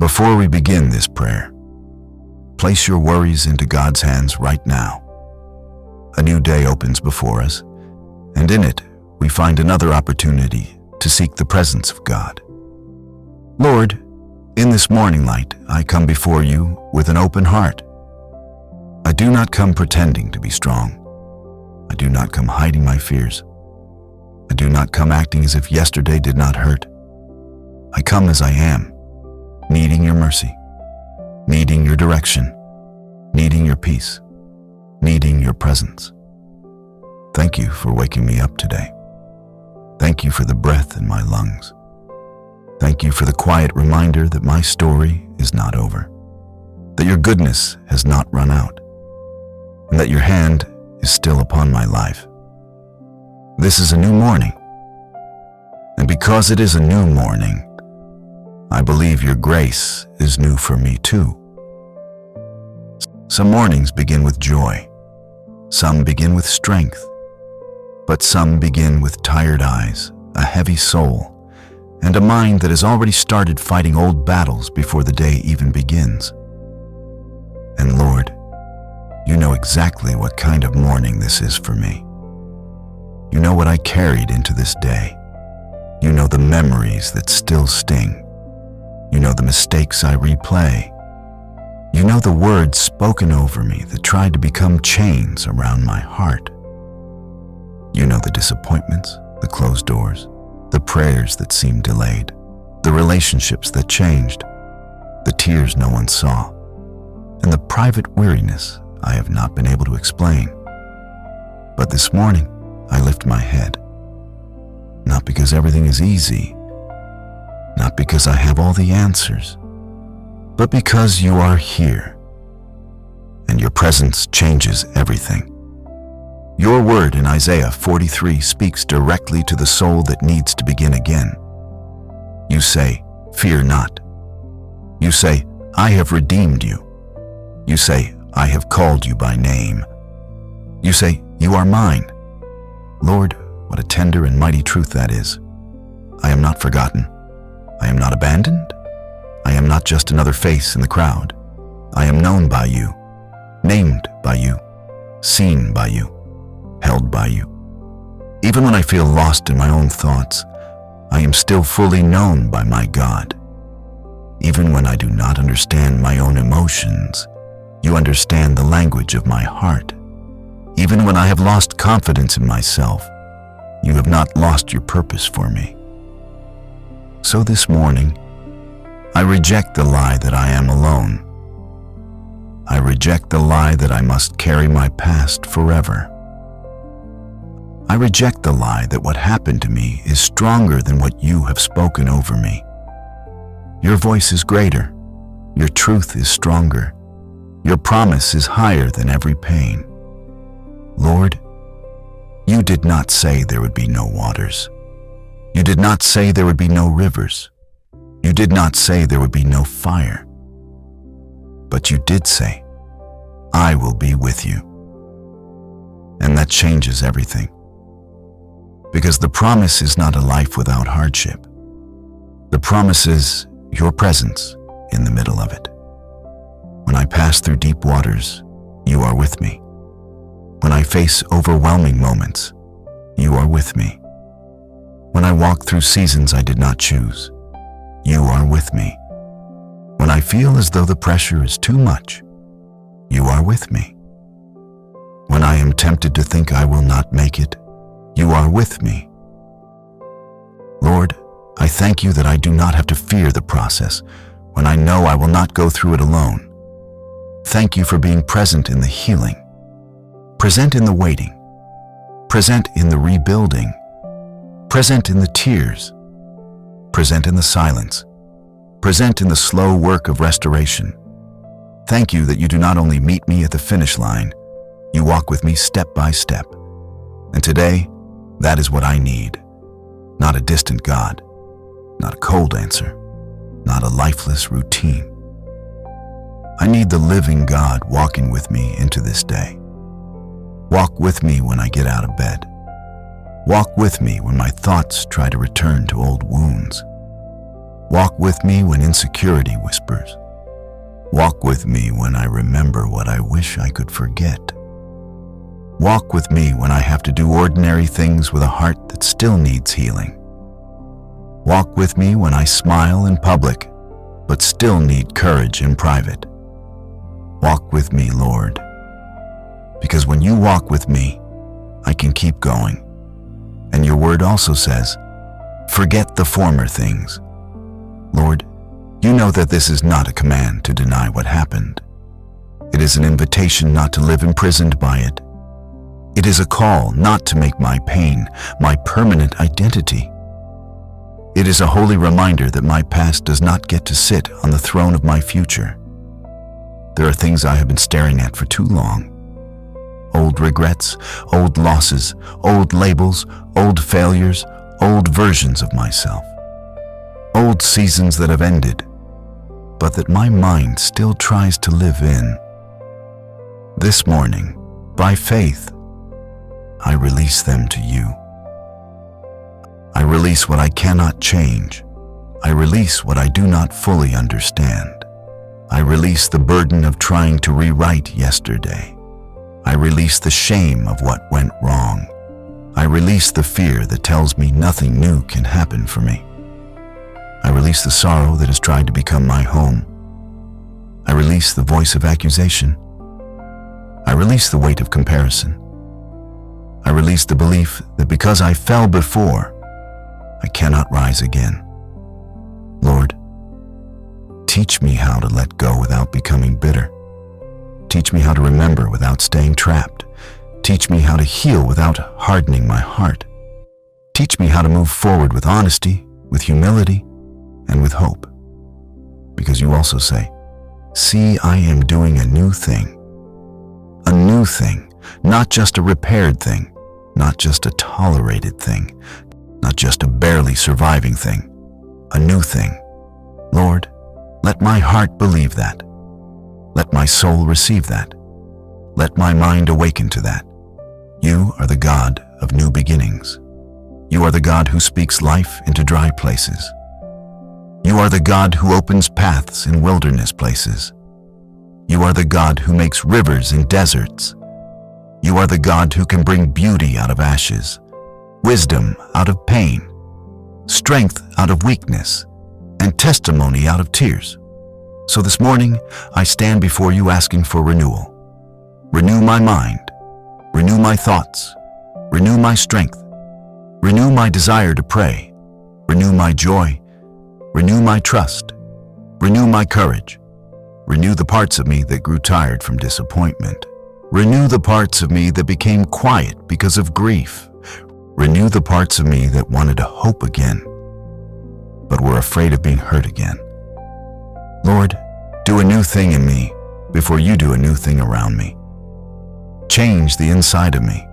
Before we begin this prayer, place your worries into God's hands right now. A new day opens before us, and in it we find another opportunity to seek the presence of God. Lord, in this morning light, I come before you with an open heart. I do not come pretending to be strong. I do not come hiding my fears. I do not come acting as if yesterday did not hurt. I come as I am, needing your mercy, needing your direction, needing your peace, needing your presence. Thank you for waking me up today. Thank you for the breath in my lungs. Thank you for the quiet reminder that my story is not over, that your goodness has not run out, and that your hand is still upon my life. This is a new morning, and because it is a new morning, I believe your grace is new for me too. Some mornings begin with joy, some begin with strength, but some begin with tired eyes, a heavy soul, and a mind that has already started fighting old battles before the day even begins. And Lord, you know exactly what kind of morning this is for me. You know what I carried into this day. You know the memories that still sting. You know the mistakes I replay. You know the words spoken over me that tried to become chains around my heart. You know the disappointments, the closed doors, the prayers that seemed delayed, the relationships that changed, the tears no one saw, and the private weariness I have not been able to explain. But this morning, I lift my head, not because everything is easy, not because I have all the answers, but because you are here, and your presence changes everything. Your word in Isaiah 43 speaks directly to the soul that needs to begin again. You say, "Fear not." You say, "I have redeemed you." You say, "I have called you by name." You say, "You are mine." Lord, what a tender and mighty truth that is. I am not forgotten. I am not abandoned. I am not just another face in the crowd. I am known by you, named by you, seen by you, held by you. Even when I feel lost in my own thoughts, I am still fully known by my God. Even when I do not understand my own emotions, you understand the language of my heart. Even when I have lost confidence in myself, you have not lost your purpose for me. So this morning, I reject the lie that I am alone. I reject the lie that I must carry my past forever. I reject the lie that what happened to me is stronger than what you have spoken over me. Your voice is greater. Your truth is stronger. Your promise is higher than every pain. Lord, you did not say there would be no waters. You did not say there would be no rivers. You did not say there would be no fire. But you did say, I will be with you. And that changes everything. Because the promise is not a life without hardship. The promise is your presence in the middle of it. When I pass through deep waters, you are with me. When I face overwhelming moments, you are with me. When I walk through seasons I did not choose, you are with me. When I feel as though the pressure is too much, you are with me. When I am tempted to think I will not make it, you are with me. Lord, I thank you that I do not have to fear the process when I know I will not go through it alone. Thank you for being present in the healing, present in the waiting, present in the rebuilding, present in the tears, present in the silence, present in the slow work of restoration. Thank you that you do not only meet me at the finish line, you walk with me step by step. And today, that is what I need. Not a distant God, not a cold answer, not a lifeless routine. I need the living God walking with me into this day. Walk with me when I get out of bed. Walk with me when my thoughts try to return to old wounds. Walk with me when insecurity whispers. Walk with me when I remember what I wish I could forget. Walk with me when I have to do ordinary things with a heart that still needs healing. Walk with me when I smile in public, but still need courage in private. Walk with me, Lord, because when you walk with me, I can keep going. And your word also says, forget the former things. Lord, you know that this is not a command to deny what happened. It is an invitation not to live imprisoned by it. It is a call not to make my pain my permanent identity. It is a holy reminder that my past does not get to sit on the throne of my future. There are things I have been staring at for too long. Old regrets, old losses, old labels, old failures, old versions of myself. Old seasons that have ended, but that my mind still tries to live in. This morning, by faith, I release them to you. I release what I cannot change. I release what I do not fully understand. I release the burden of trying to rewrite yesterday. I release the shame of what went wrong. I release the fear that tells me nothing new can happen for me. I release the sorrow that has tried to become my home. I release the voice of accusation. I release the weight of comparison. I release the belief that because I fell before, I cannot rise again. Lord, teach me how to let go without becoming bitter. Teach me how to remember without staying trapped. Teach me how to heal without hardening my heart. Teach me how to move forward with honesty, with humility, and with hope. Because you also say, see, I am doing a new thing. A new thing, not just a repaired thing, not just a tolerated thing, not just a barely surviving thing, a new thing. Lord, let my heart believe that. Let my soul receive that. Let my mind awaken to that. You are the God of new beginnings. You are the God who speaks life into dry places. You are the God who opens paths in wilderness places. You are the God who makes rivers in deserts. You are the God who can bring beauty out of ashes, wisdom out of pain, strength out of weakness, and testimony out of tears. So this morning, I stand before you asking for renewal. Renew my mind, renew my thoughts, renew my strength, renew my desire to pray, renew my joy, renew my trust, renew my courage, renew the parts of me that grew tired from disappointment, renew the parts of me that became quiet because of grief, renew the parts of me that wanted to hope again, but were afraid of being hurt again. Lord, do a new thing in me before you do a new thing around me. Change the inside of me.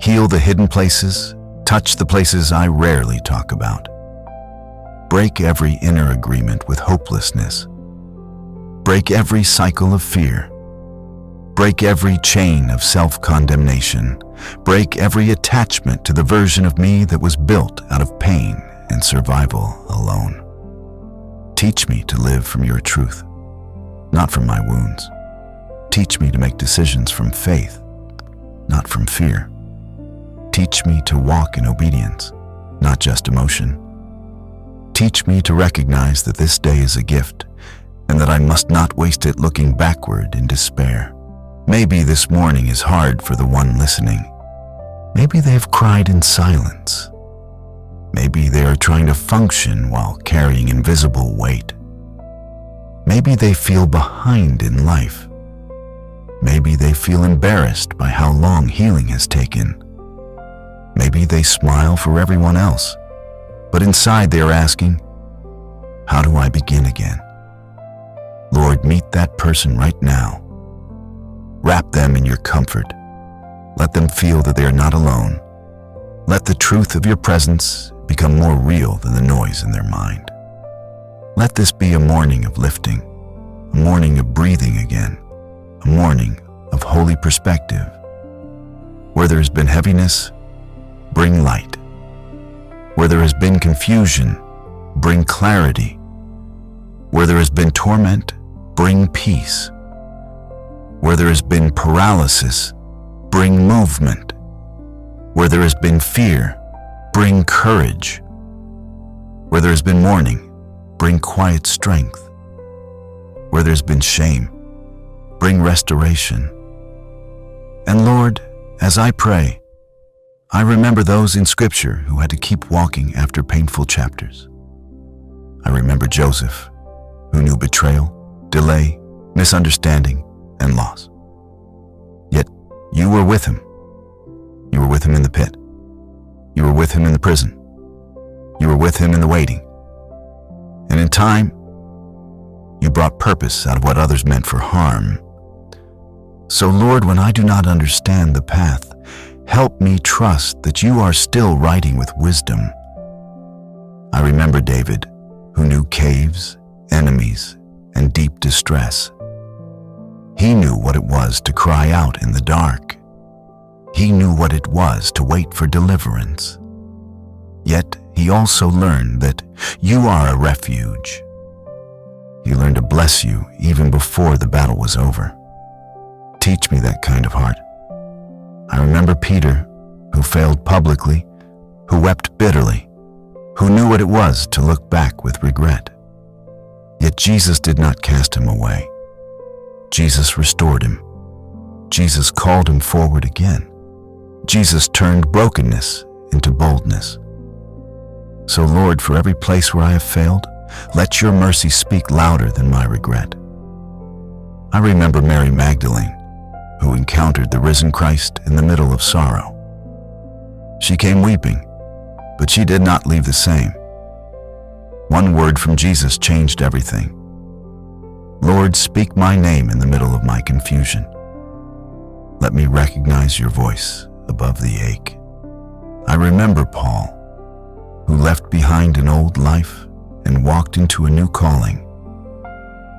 Heal the hidden places, touch the places I rarely talk about. Break every inner agreement with hopelessness. Break every cycle of fear. Break every chain of self-condemnation. Break every attachment to the version of me that was built out of pain and survival alone. Teach me to live from your truth, not from my wounds. Teach me to make decisions from faith, not from fear. Teach me to walk in obedience, not just emotion. Teach me to recognize that this day is a gift and that I must not waste it looking backward in despair. Maybe this morning is hard for the one listening. Maybe they have cried in silence. Maybe they are trying to function while carrying invisible weight. Maybe they feel behind in life. Maybe they feel embarrassed by how long healing has taken. Maybe they smile for everyone else, but inside they are asking, how do I begin again? Lord, meet that person right now. Wrap them in your comfort. Let them feel that they are not alone. Let the truth of your presence become more real than the noise in their mind. Let this be a morning of lifting, a morning of breathing again, a morning of holy perspective. Where there has been heaviness, bring light. Where there has been confusion, bring clarity. Where there has been torment, bring peace. Where there has been paralysis, bring movement. Where there has been fear, bring courage. Where there has been mourning, bring quiet strength. Where there's been shame, bring restoration. And Lord, as I pray, I remember those in Scripture who had to keep walking after painful chapters. I remember Joseph, who knew betrayal, delay, misunderstanding, and loss. Yet you were with him. You were with him in the pit. You were with him in the prison. You were with him in the waiting. And in time, you brought purpose out of what others meant for harm. So Lord, when I do not understand the path, help me trust that you are still writing with wisdom. I remember David, who knew caves, enemies, and deep distress. He knew what it was to cry out in the dark. He knew what it was to wait for deliverance. Yet he also learned that you are a refuge. He learned to bless you even before the battle was over. Teach me that kind of heart. I remember Peter, who failed publicly, who wept bitterly, who knew what it was to look back with regret. Yet Jesus did not cast him away. Jesus restored him. Jesus called him forward again. Jesus turned brokenness into boldness. So Lord, for every place where I have failed, let your mercy speak louder than my regret. I remember Mary Magdalene, who encountered the risen Christ in the middle of sorrow. She came weeping, but she did not leave the same. One word from Jesus changed everything. Lord, speak my name in the middle of my confusion. Let me recognize your voice above the ache. I remember Paul, who left behind an old life and walked into a new calling,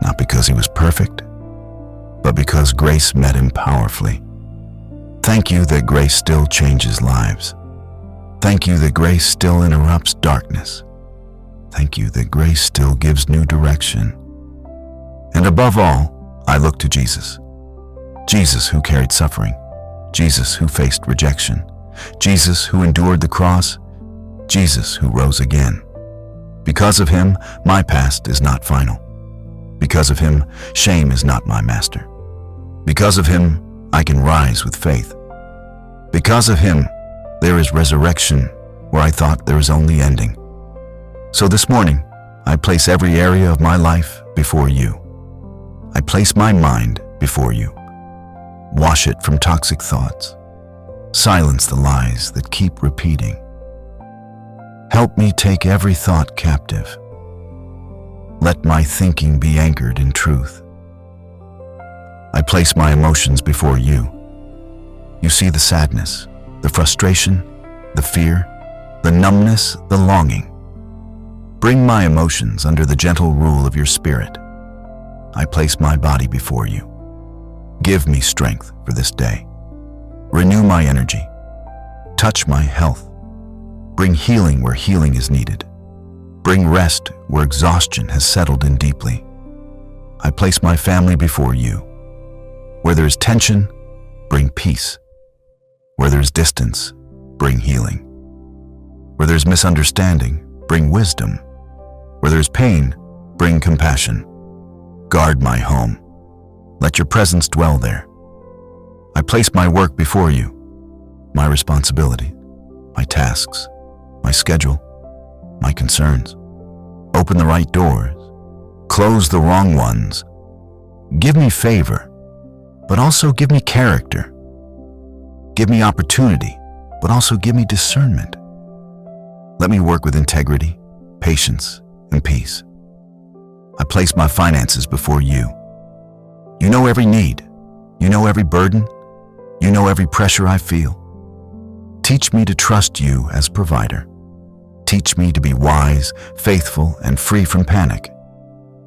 not because he was perfect, but because grace met him powerfully. Thank you that grace still changes lives. Thank you that grace still interrupts darkness. Thank you that grace still gives new direction. And above all, I look to Jesus. Jesus who carried suffering. Jesus who faced rejection. Jesus who endured the cross. Jesus who rose again. Because of him, my past is not final. Because of him, shame is not my master. Because of him, I can rise with faith. Because of him, there is resurrection where I thought there was only ending. So this morning, I place every area of my life before you. I place my mind before you. Wash it from toxic thoughts. Silence the lies that keep repeating. Help me take every thought captive. Let my thinking be anchored in truth. I place my emotions before you. You see the sadness, the frustration, the fear, the numbness, the longing. Bring my emotions under the gentle rule of your Spirit. I place my body before you. Give me strength for this day. Renew my energy. Touch my health. Bring healing where healing is needed. Bring rest where exhaustion has settled in deeply. I place my family before you. Where there is tension, bring peace. Where there is distance, bring healing. Where there is misunderstanding, bring wisdom. Where there is pain, bring compassion. Guard my home. Let your presence dwell there. I place my work before you, my responsibility, my tasks, my schedule, my concerns. Open the right doors. Close the wrong ones. Give me favor, but also give me character. Give me opportunity, but also give me discernment. Let me work with integrity, patience, and peace. I place my finances before you. You know every need. You know every burden. You know every pressure I feel. Teach me to trust you as provider. Teach me to be wise, faithful, and free from panic.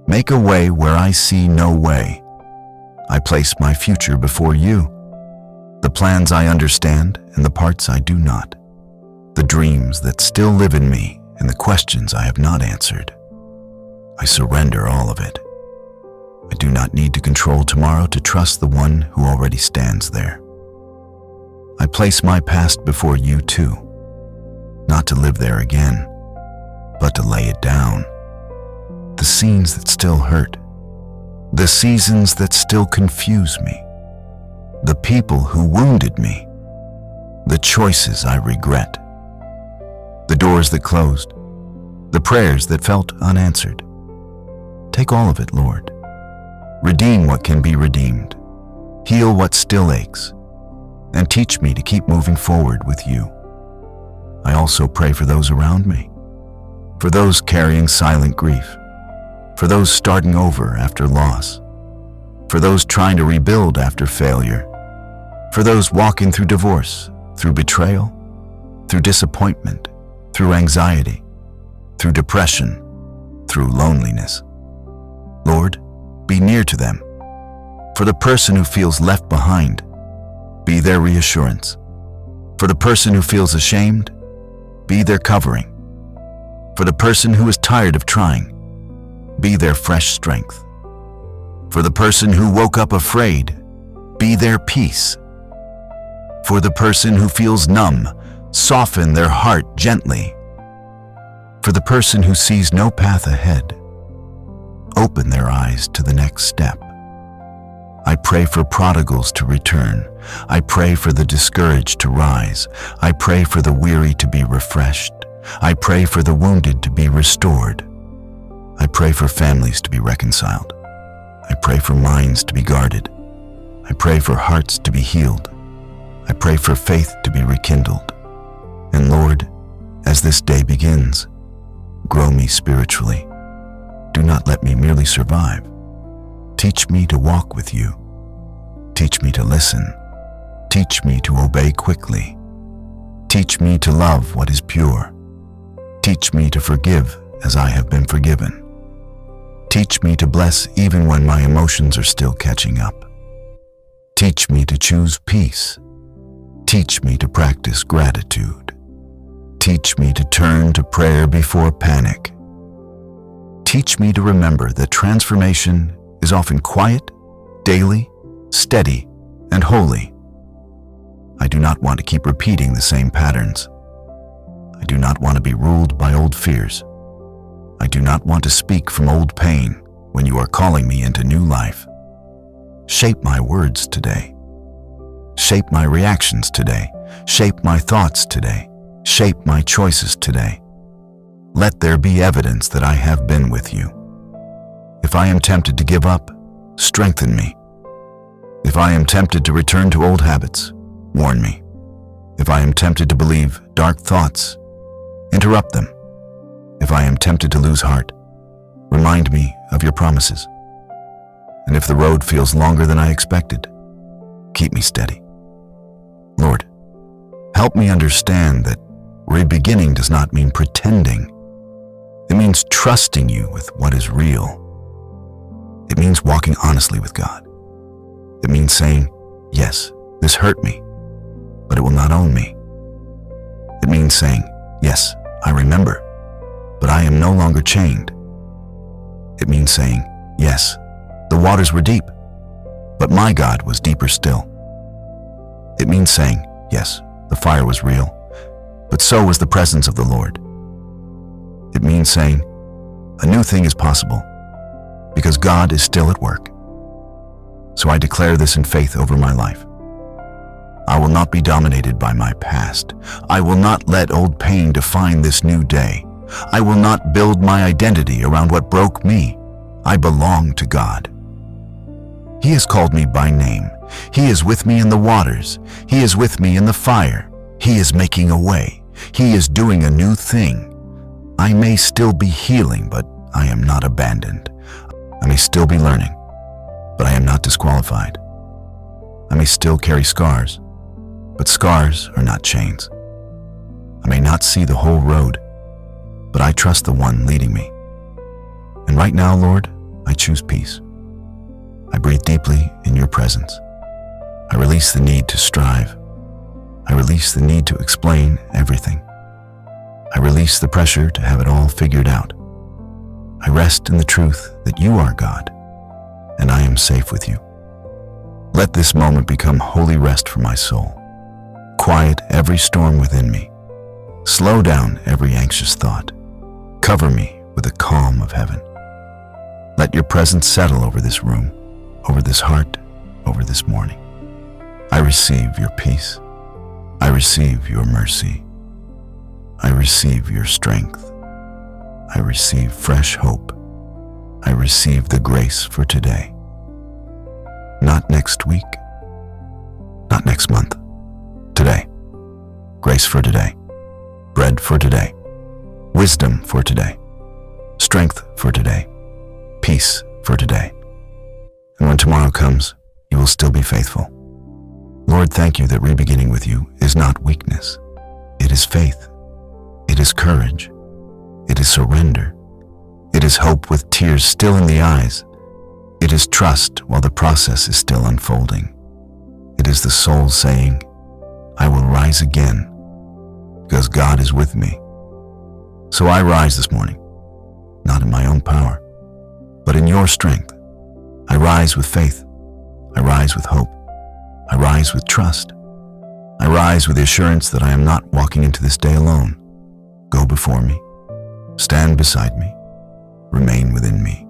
Make a way where I see no way. I place my future before you. The plans I understand and the parts I do not. The dreams that still live in me and the questions I have not answered. I surrender all of it. I do not need to control tomorrow to trust the one who already stands there. I place my past before you too, not to live there again, but to lay it down. The scenes that still hurt, the seasons that still confuse me, the people who wounded me, the choices I regret, the doors that closed, the prayers that felt unanswered. Take all of it, Lord. Redeem what can be redeemed, heal what still aches, and teach me to keep moving forward with you. I also pray for those around me, for those carrying silent grief, for those starting over after loss, for those trying to rebuild after failure, for those walking through divorce, through betrayal, through disappointment, through anxiety, through depression, through loneliness. Lord, be near to them. For the person who feels left behind, be their reassurance. For the person who feels ashamed, be their covering. For the person who is tired of trying, be their fresh strength. For the person who woke up afraid, be their peace. For the person who feels numb, soften their heart gently. For the person who sees no path ahead, open their eyes to the next step. I pray for prodigals to return. I pray for the discouraged to rise. I pray for the weary to be refreshed. I pray for the wounded to be restored. I pray for families to be reconciled. I pray for minds to be guarded. I pray for hearts to be healed. I pray for faith to be rekindled. And Lord, as this day begins, grow me spiritually. Do not let me merely survive. Teach me to walk with you. Teach me to listen. Teach me to obey quickly. Teach me to love what is pure. Teach me to forgive as I have been forgiven. Teach me to bless even when my emotions are still catching up. Teach me to choose peace. Teach me to practice gratitude. Teach me to turn to prayer before panic. Teach me to remember that transformation is often quiet, daily, steady, and holy. I do not want to keep repeating the same patterns. I do not want to be ruled by old fears. I do not want to speak from old pain when you are calling me into new life. Shape my words today. Shape my reactions today. Shape my thoughts today. Shape my choices today. Let there be evidence that I have been with you. If I am tempted to give up, strengthen me. If I am tempted to return to old habits, warn me. If I am tempted to believe dark thoughts, interrupt them. If I am tempted to lose heart, remind me of your promises. And if the road feels longer than I expected, keep me steady. Lord, help me understand that re-beginning does not mean pretending. It means trusting you with what is real. It means walking honestly with God. It means saying, yes, this hurt me, but it will not own me. It means saying, yes, I remember, but I am no longer chained. It means saying, yes, the waters were deep, but my God was deeper still. It means saying, yes, the fire was real, but so was the presence of the Lord. It means saying, a new thing is possible, because God is still at work. So I declare this in faith over my life. I will not be dominated by my past. I will not let old pain define this new day. I will not build my identity around what broke me. I belong to God. He has called me by name. He is with me in the waters. He is with me in the fire. He is making a way. He is doing a new thing. I may still be healing, but I am not abandoned. I may still be learning, but I am not disqualified. I may still carry scars, but scars are not chains. I may not see the whole road, but I trust the one leading me. And right now, Lord, I choose peace. I breathe deeply in your presence. I release the need to strive. I release the need to explain everything. I release the pressure to have it all figured out. I rest in the truth that you are God, and I am safe with you. Let this moment become holy rest for my soul. Quiet every storm within me. Slow down every anxious thought. Cover me with the calm of heaven. Let your presence settle over this room, over this heart, over this morning. I receive your peace. I receive your mercy. I receive your strength. I receive fresh hope. I receive the grace for today. Not next week, not next month. Today. Grace for today. Bread for today. Wisdom for today. Strength for today. Peace for today. And when tomorrow comes, you will still be faithful. Lord, thank you that re-beginning with you is not weakness. It is faith. It is courage. It is surrender. It is hope with tears still in the eyes. It is trust while the process is still unfolding. It is the soul saying, I will rise again because God is with me. So I rise this morning, not in my own power, but in your strength. I rise with faith. I rise with hope. I rise with trust. I rise with the assurance that I am not walking into this day alone. Go before me. Stand beside me. Remain within me.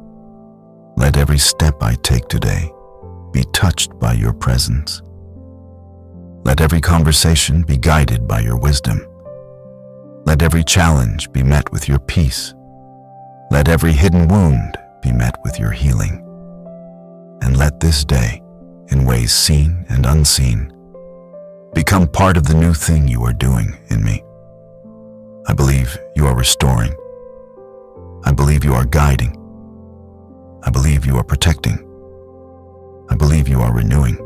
Let every step I take today be touched by your presence. Let every conversation be guided by your wisdom. Let every challenge be met with your peace. Let every hidden wound be met with your healing. And let this day, in ways seen and unseen, become part of the new thing you are doing in me. I believe you are restoring. I believe you are guiding. I believe you are protecting. I believe you are renewing.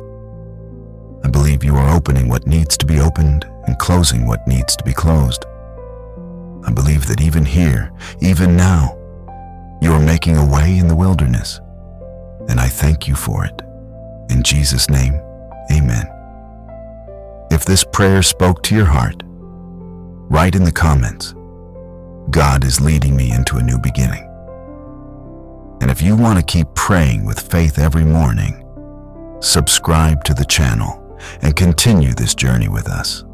I believe you are opening what needs to be opened and closing what needs to be closed. I believe that even here, even now, you are making a way in the wilderness, and I thank you for it. In Jesus' name, amen. If this prayer spoke to your heart, write in the comments, God is leading me into a new beginning. And if you want to keep praying with faith every morning, subscribe to the channel and continue this journey with us.